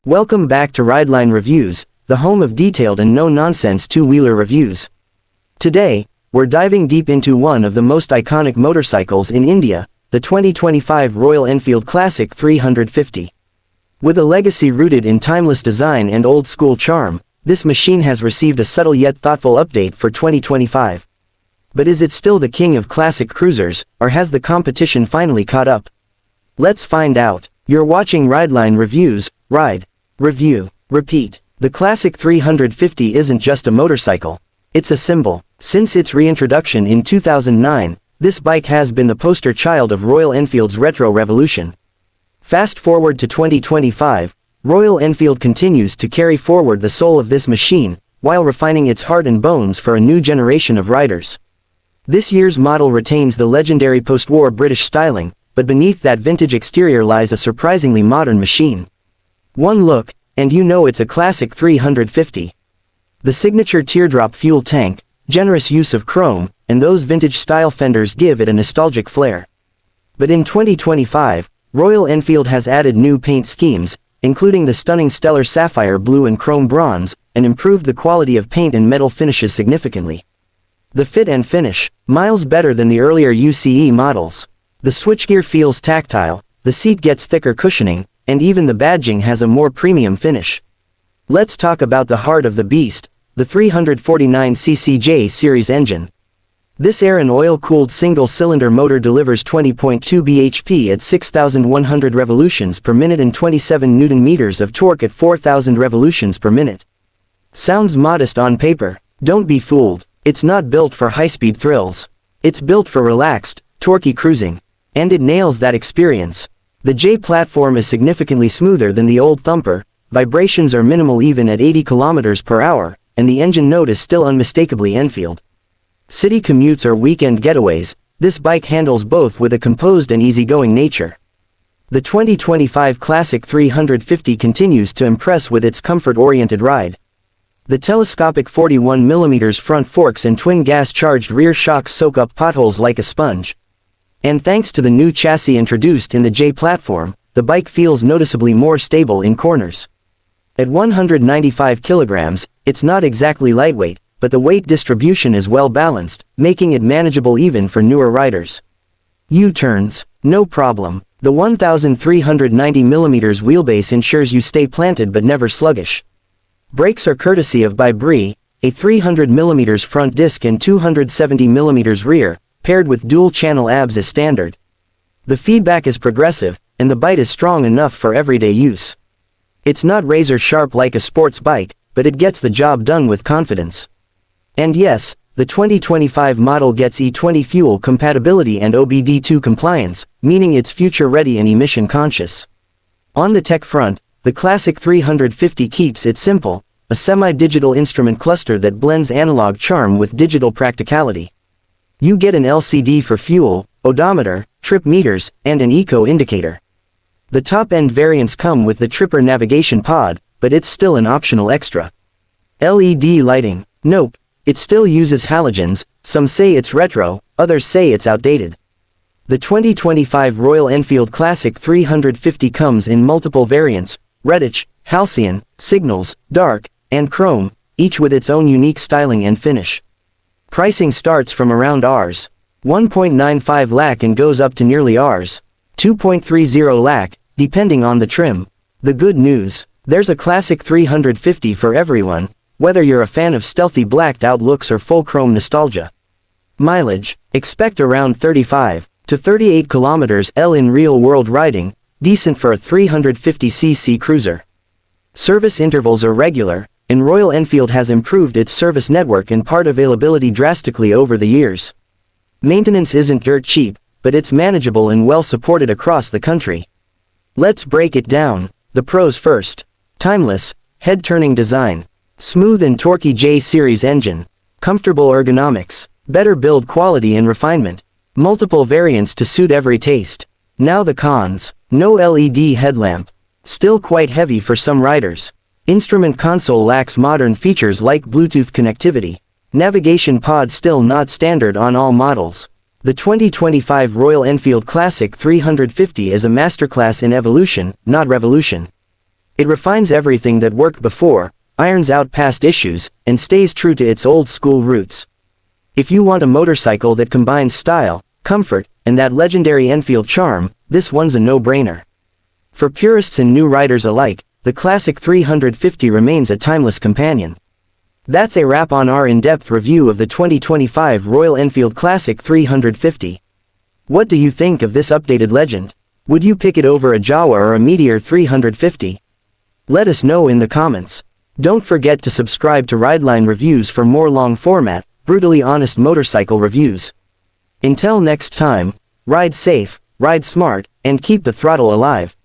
Welcome back to Rideline Reviews, the home of detailed and no-nonsense two-wheeler reviews. Today, we're diving deep into one of the most iconic motorcycles in India, the 2025 Royal Enfield Classic 350. With a legacy rooted in timeless design and old-school charm, this machine has received a subtle yet thoughtful update for 2025. But is it still the king of classic cruisers, or has the competition finally caught up? Let's find out. You're watching Rideline Reviews. Ride, review, repeat. The Classic 350 isn't just a motorcycle. It's a symbol. Since its reintroduction in 2009, this bike has been the poster child of Royal Enfield's retro revolution. Fast forward to 2025, Royal Enfield continues to carry forward the soul of this machine, while refining its heart and bones for a new generation of riders. This year's model retains the legendary post-war British styling, but beneath that vintage exterior lies a surprisingly modern machine. One look, and you know it's a Classic 350. The signature teardrop fuel tank, generous use of chrome, and those vintage-style fenders give it a nostalgic flair. But in 2025, Royal Enfield has added new paint schemes, including the stunning stellar sapphire blue and chrome bronze, and improved the quality of paint and metal finishes significantly. The fit and finish, miles better than the earlier UCE models. The switchgear feels tactile, the seat gets thicker cushioning, and even the badging has a more premium finish. Let's talk about the heart of the beast, the 349cc J Series engine. This air and oil-cooled single-cylinder motor delivers 20.2 bhp at 6,100 revolutions per minute and 27 Nm of torque at 4,000 revolutions per minute. Sounds modest on paper. Don't be fooled. It's not built for high-speed thrills. It's built for relaxed, torquey cruising. And it nails that experience. The J platform is significantly smoother than the old Thumper, vibrations are minimal even at 80 km per hour, and the engine note is still unmistakably Enfield. City commutes or weekend getaways, this bike handles both with a composed and easygoing nature. The 2025 Classic 350 continues to impress with its comfort-oriented ride. The telescopic 41mm front forks and twin gas-charged rear shocks soak up potholes like a sponge. And thanks to the new chassis introduced in the J platform, the bike feels noticeably more stable in corners. At 195 kilograms, it's not exactly lightweight, but the weight distribution is well balanced, making it manageable even for newer riders. U-turns, no problem. The 1,390mm wheelbase ensures you stay planted but never sluggish. Brakes are courtesy of by Brie, a 300mm front disc and 270mm rear, paired with dual-channel ABS as standard. The feedback is progressive, and the bite is strong enough for everyday use. It's not razor-sharp like a sports bike, but it gets the job done with confidence. And yes, the 2025 model gets E20 fuel compatibility and OBD2 compliance, meaning it's future-ready and emission-conscious. On the tech front, the Classic 350 keeps it simple, a semi-digital instrument cluster that blends analog charm with digital practicality. You get an LCD for fuel, odometer, trip meters, and an eco indicator. The top-end variants come with the Tripper navigation pod, but it's still an optional extra. LED lighting, nope, it still uses halogens, some say it's retro, others say it's outdated. The 2025 Royal Enfield Classic 350 comes in multiple variants, reddish, halcyon, signals, dark, and chrome, each with its own unique styling and finish. Pricing starts from around Rs. 1.95 lakh and goes up to nearly Rs. 2.30 lakh, depending on the trim. The good news, there's a Classic 350 for everyone, whether you're a fan of stealthy blacked-out looks or full chrome nostalgia. Mileage, expect around 35 to 38 km/h in real-world riding, decent for a 350cc cruiser. Service intervals are regular, and Royal Enfield has improved its service network and part availability drastically over the years. Maintenance isn't dirt cheap, but it's manageable and well supported across the country. Let's break it down. The pros first. Timeless, head-turning design. Smooth and torquey J Series engine. Comfortable ergonomics. Better build quality and refinement. Multiple variants to suit every taste. Now the cons. No LED headlamp. Still quite heavy for some riders. Instrument console lacks modern features like Bluetooth connectivity. Navigation pod still not standard on all models. The 2025 Royal Enfield Classic 350 is a masterclass in evolution, not revolution. It refines everything that worked before, irons out past issues, and stays true to its old-school roots. If you want a motorcycle that combines style, comfort, and that legendary Enfield charm, this one's a no-brainer. For purists and new riders alike, the Classic 350 remains a timeless companion. That's a wrap on our in-depth review of the 2025 Royal Enfield Classic 350. What do you think of this updated legend? Would you pick it over a Jawa or a Meteor 350? Let us know in the comments. Don't forget to subscribe to Rideline Reviews for more long-format, brutally honest motorcycle reviews. Until next time, ride safe, ride smart, and keep the throttle alive.